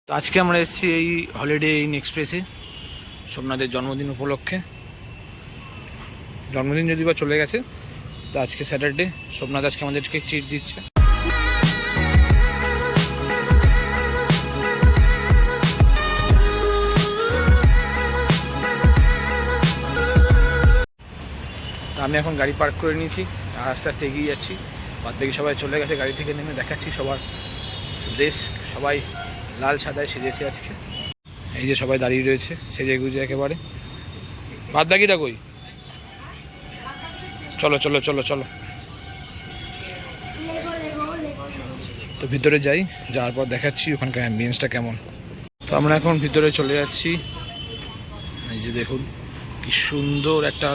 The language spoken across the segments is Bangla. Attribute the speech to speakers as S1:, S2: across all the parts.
S1: তো আজকে আমরা এসেছি এই হলিডে ইন এক্সপ্রেসে সোমনাথের জন্মদিন উপলক্ষে। জন্মদিন যদি বা চলে গেছে, তো আজকে স্যাটারডে, সোমনাথ আজকে আমাদেরকে ট্রিট দিচ্ছে। তো আমি এখন গাড়ি পার্ক করে নিয়েছি আর আস্তে আস্তে এগিয়ে যাচ্ছি। বাদ বাকি সবাই চলে গেছে, গাড়ি থেকে নেমে দেখাচ্ছি সবার ড্রেস। সবাই লাল সাদায় সেজেছে আজকে। এই যে সবাই দাঁড়িয়ে রয়েছে সেজে গুজে একেবারে। বাদ বাকিটা কই? চলো চলো চলো চলো। তো ভিতরে যাই, যাওয়ার পর দেখাচ্ছি ওখানকার অ্যাম্বিয়েন্সটা কেমন। তো আমরা এখন ভিতরে চলে যাচ্ছি। এই যে দেখুন কি সুন্দর একটা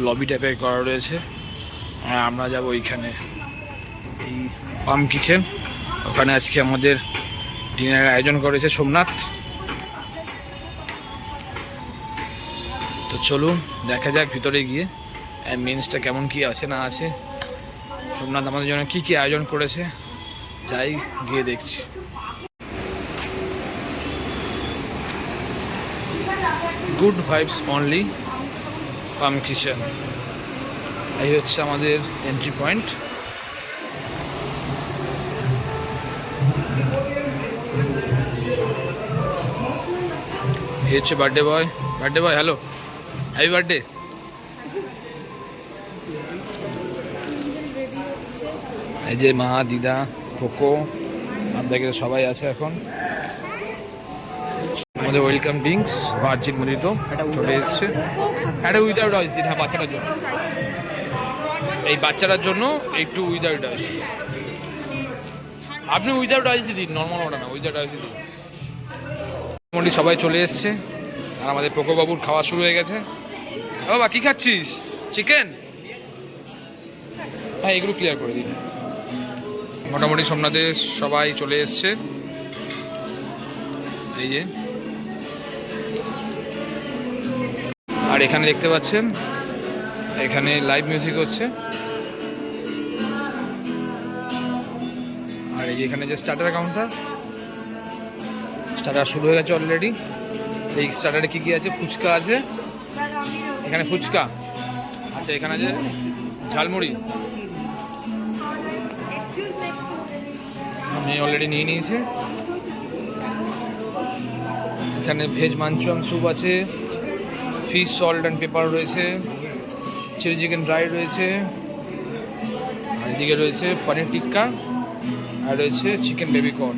S1: লবি টাইপের করা রয়েছে। আর আমরা যাব ওইখানে, এই পাম কিচেন। ওখানে আজকে আমাদের ডিনারের আয়োজন করেছে সোমনাথ। তো চলুন দেখা যাক ভিতরে গিয়ে অ্যাম্বিয়েন্সটা কেমন কি আছে না আছে, সোমনাথ আমাদের জন্য কি কি আয়োজন করেছে, যাই গিয়ে দেখছি। গুড ভাইবস অনলি পাম কিচেন, এই হচ্ছে আমাদের এন্ট্রি পয়েন্ট। এই হচ্ছে birthday boy. Birthday boy, hello, happy birthday. এই যে মা, দিদা, কোকো, আপনাদের সবাই আছে এখন। আমাদের ওয়েলকাম ড্রিঙ্কস ভার্জিন মজিতো চলে এসছে। একটা উইদাউট আইস দিন, হ্যাঁ বাচ্চাটার জন্য, এই বাচ্চাটার জন্য একটু উইদাউট আইস। আপনি উইদাউট আইসই দিন, নর্মাল ওটা না, উইদাউট আইসই দিন। মোটামুটি সবাই চলে এসছে আর আমাদের পোকো বাবুর খাওয়া শুরু হয়ে গেছে। বাবা কি খাচ্ছিস? চিকেন? হ্যাঁ এগুলো ক্লিয়ার করে দিন। মোটামুটি সোমনাথে সবাই চলে এসছে। এই যে, আর এখানে দেখতে পাচ্ছেন এখানে লাইভ মিউজিক হচ্ছে। আর এই যে এখানে যে স্টার্টার কাউন্টার, স্টার্টার শুরু হয়ে গেছে অলরেডি। এই স্টার্টারে কী কী আছে? ফুচকা আছে এখানে, ফুচকা আচ্ছা, এখানে আছে ঝালমুড়ি, আমি অলরেডি নিয়ে নিয়েছি। এখানে ভেজ মাঞ্চুয়ান স্যুপ আছে, ফিশ সল্ট অ্যান্ড পেপার রয়েছে, চিলি চিকেন ড্রাই রয়েছে, আর এদিকে রয়েছে পনির টিক্কা, আর রয়েছে chicken baby corn,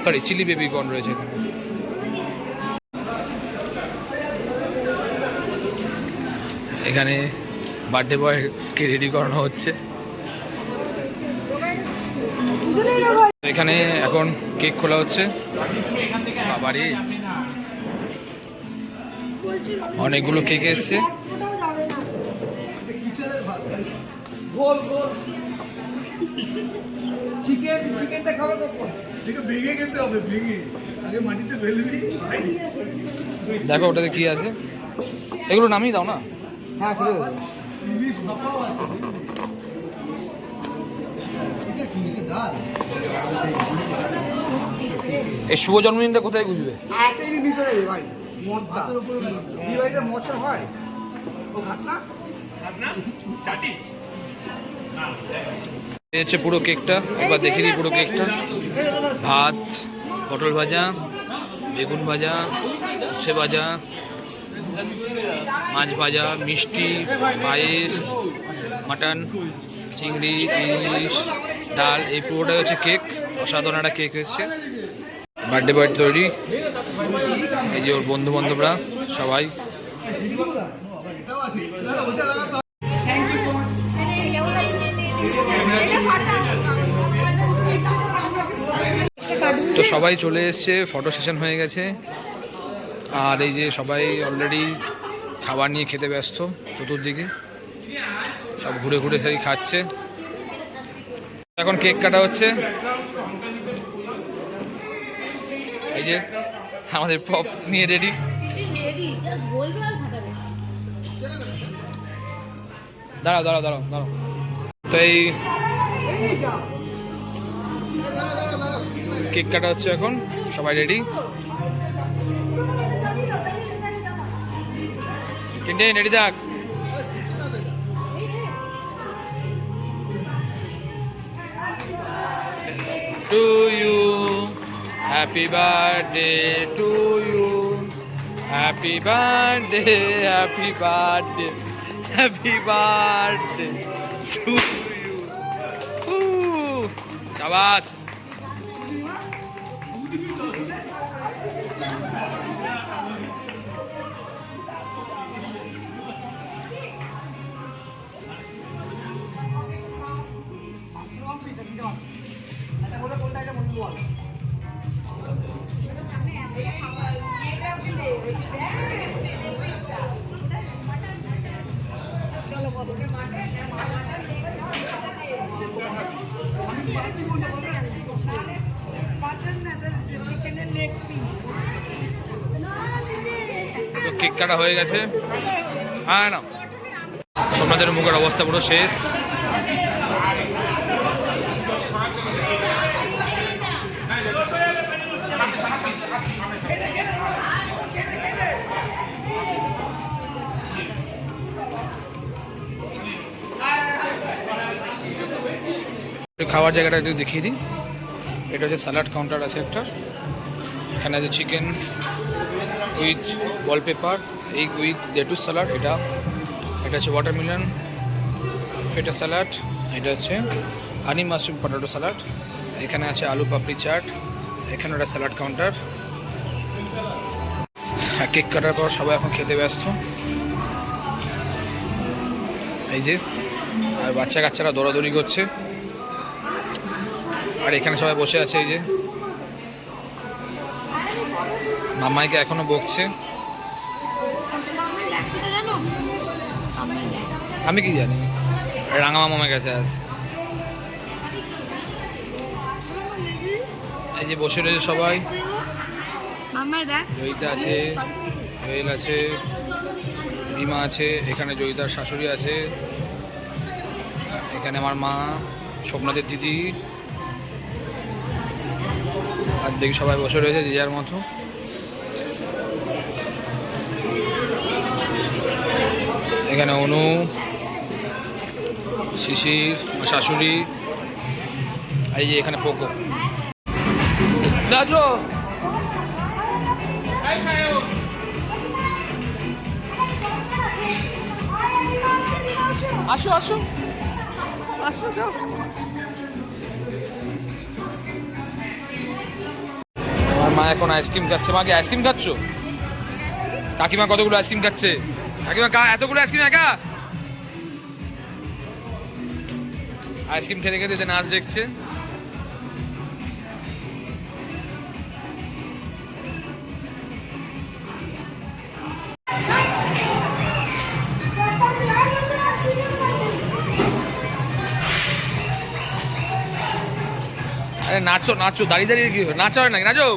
S1: sorry chilli baby corn রয়েছে এখানে। এখানে বার্থডে বয়কে রেডি করানো হচ্ছে। এখানে এখন কেক খোলা হচ্ছে। বাবারে অনেকগুলো কেক এসছে। দেখো ওটাতে কি আছে, এগুলো নামিয়ে দাও না। এই শুভ জন্মদিনটা কোথায় বুঝবে? হচ্ছে পুরো কেকটা, এবার দেখে দিই পুরো কেকটা। ভাত, পটল ভাজা, বেগুন ভাজা, উচ্ছে ভাজা, মাছ ভাজা, মিষ্টি, পায়েস, মাটন, চিংড়ি, ইলিশ, ডাল, এই পুরোটাই হচ্ছে কেক। অসাধারণ একটা কেক এসছে। বার্থডে বয় তৈরি, এই যে ওর বন্ধু বান্ধবরা সবাই। তো সবাই চলে এসছে, ফটো সেশন হয়ে গেছে। আর এই যে সবাই অলরেডি খাবার নিয়ে খেতে ব্যস্ত, চতুর্দিকে সব ঘুরে ঘুরে সেই খাচ্ছে। এখন কেক কাটা হচ্ছে। এই যে আমাদের পপ নিয়ে রেডি। দাঁড়াও দাঁড়াও দাঁড়াও দাঁড়াও। তো এই কেক কাটা হচ্ছে এখন সবাই রেডি? টিনটিন রেডি থাক। To you, happy birthday to you, happy birthday, happy birthday, happy birthday to you. শাবাশ। কেক কাটা হয়ে গেছে। হ্যাঁ না, সোমনাথের মুখের অবস্থা পুরো শেষ। খাওয়ার জায়গাটা একটু দেখিয়ে দিই। এটা হচ্ছে স্যালাড কাউন্টার আছে একটা। এখানে আছে chicken with wallpaper, egg with lettuce salad. এটা হচ্ছে ওয়াটারমেলন ফেটা স্যালাড। এটা হচ্ছে হানি মাশরুম পটেটো স্যালাড। এখানে আছে আলু পাপড়ি চাট। এখানে একটা স্যালাড কাউন্টার। কেক কাটার পর সবাই এখন খেতে ব্যস্ত। এই যে, আর বাচ্চা কাচ্চারা দৌড়াদৌড়ি করছে। আর এখানে সবাই বসে আছে। এই যে মামাইকে এখনো বকছে। আমি কি জানি, রাঙা মামার কাছে আছে। এই যে বসে রয়েছে সবাই। জয়িতা আছে, জয়েল আছে, রিমা আছে, এখানে জয়িতার শাশুড়ি আছে, এখানে আমার মা, সোমনাথের দিদি, আর দেখি সবাই বসে রয়েছে যে যার মতো। এখানে অনু, শিশির, শাশুড়ি, এই যে এখানে পোকো। দাজো আসো আসো আসো, যাও। আমার মা এখন আইসক্রিম খাচ্ছে। মা কি আইসক্রিম খাচ্ছ? কাকিমা কতগুলো আইসক্রিম খাচ্ছে? কাকিমা এতগুলো আইসক্রিম একা? আইসক্রিম খেতে খেতে নাচ দেখছে। আরে নাচো নাচো, দাঁড়িয়ে দাঁড়িয়ে কি নাচা হয় নাকি? নাচো।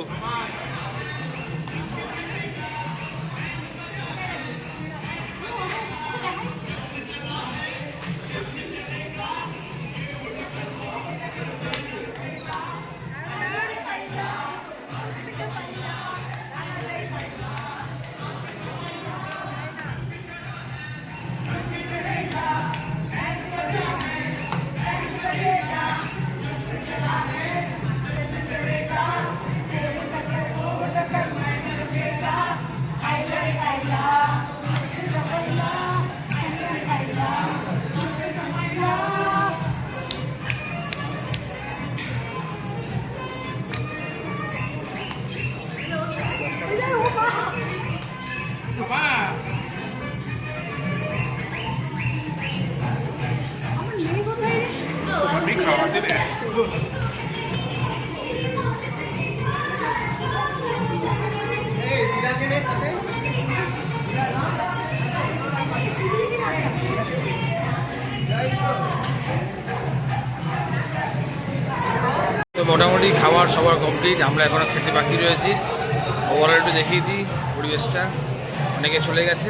S1: তো মোটামুটি খাবার সবার কমপ্লিট। আমরা এখনও খেতে বাকি রয়েছি। ওভারঅল একটু দেখিয়ে দিই পরিবেশটা। অনেকে চলে গেছে,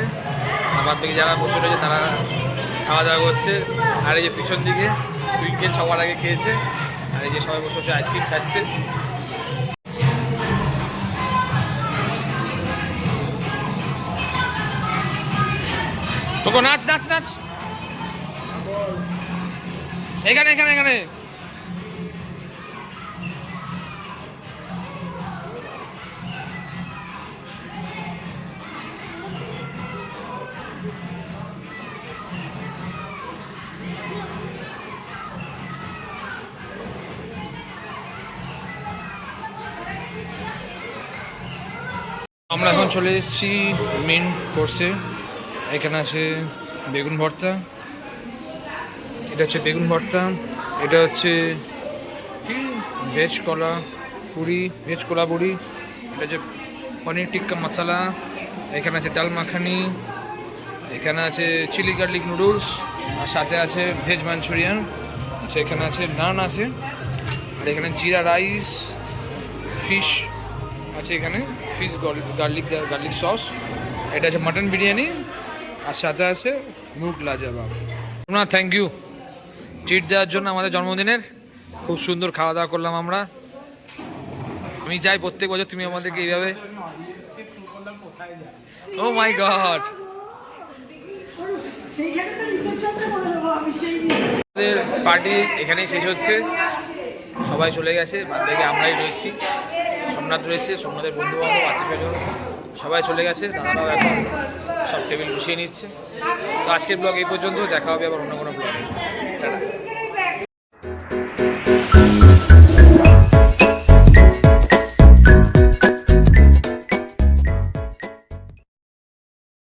S1: আবার দিকে যারা বসে রয়েছে তারা খাওয়া দাওয়া করছে। আর এই যে পিছন দিকে টুইঙ্কেল সবার আগে খেয়েছে। আর এই যে সবাই বসে বসে আইসক্রিম খাচ্ছে। তোকে নাচ নাচ নাচ এখানে এখানে এখানে আমরা এখন চলে এসেছি মেন কোর্সে। এখানে আছে বেগুন ভর্তা, এটা হচ্ছে বেগুন ভর্তা, এটা হচ্ছে ভেজ কলা পুরি, ভেজ কলা পুরি, এটা হচ্ছে পনির টিক্কা মশলা, এখানে আছে ডাল মাখানি, এখানে আছে চিলি গার্লিক নুডলস, আর সাথে আছে ভেজ মাঞ্চুরিয়ান, আচ্ছা এখানে আছে নান আছে, আর এখানে জিরা রাইস, ফিশ আছে, এখানে ফিশ গার্লিক সস, এটা আছে মাটন বিরিয়ানি, আর সাথে আছে মুগ লাজবাব। না থ্যাংক ইউ ট্রিট দেওয়ার জন্য আমাদের জন্মদিনের। খুব সুন্দর খাওয়া দাওয়া করলাম আমরা। আমি চাই প্রত্যেক বছর তুমি আমাদেরকে এইভাবে। ও মাই গড, আমাদের পার্টি এখানেই শেষ হচ্ছে, সবাই চলে গেছে, বাদ থেকে আমরাই রয়েছি। সোমনাথ রয়েছে, সোমনাথের বন্ধু বান্ধব আত্মীয়স্বজন সবাই চলে গেছে, দাদারাও এখন সব টেবিল গুছিয়ে নিচ্ছে। তো আজকের ব্লগ এই পর্যন্ত, দেখা হবে আবার অন্য কোনো ব্লগে।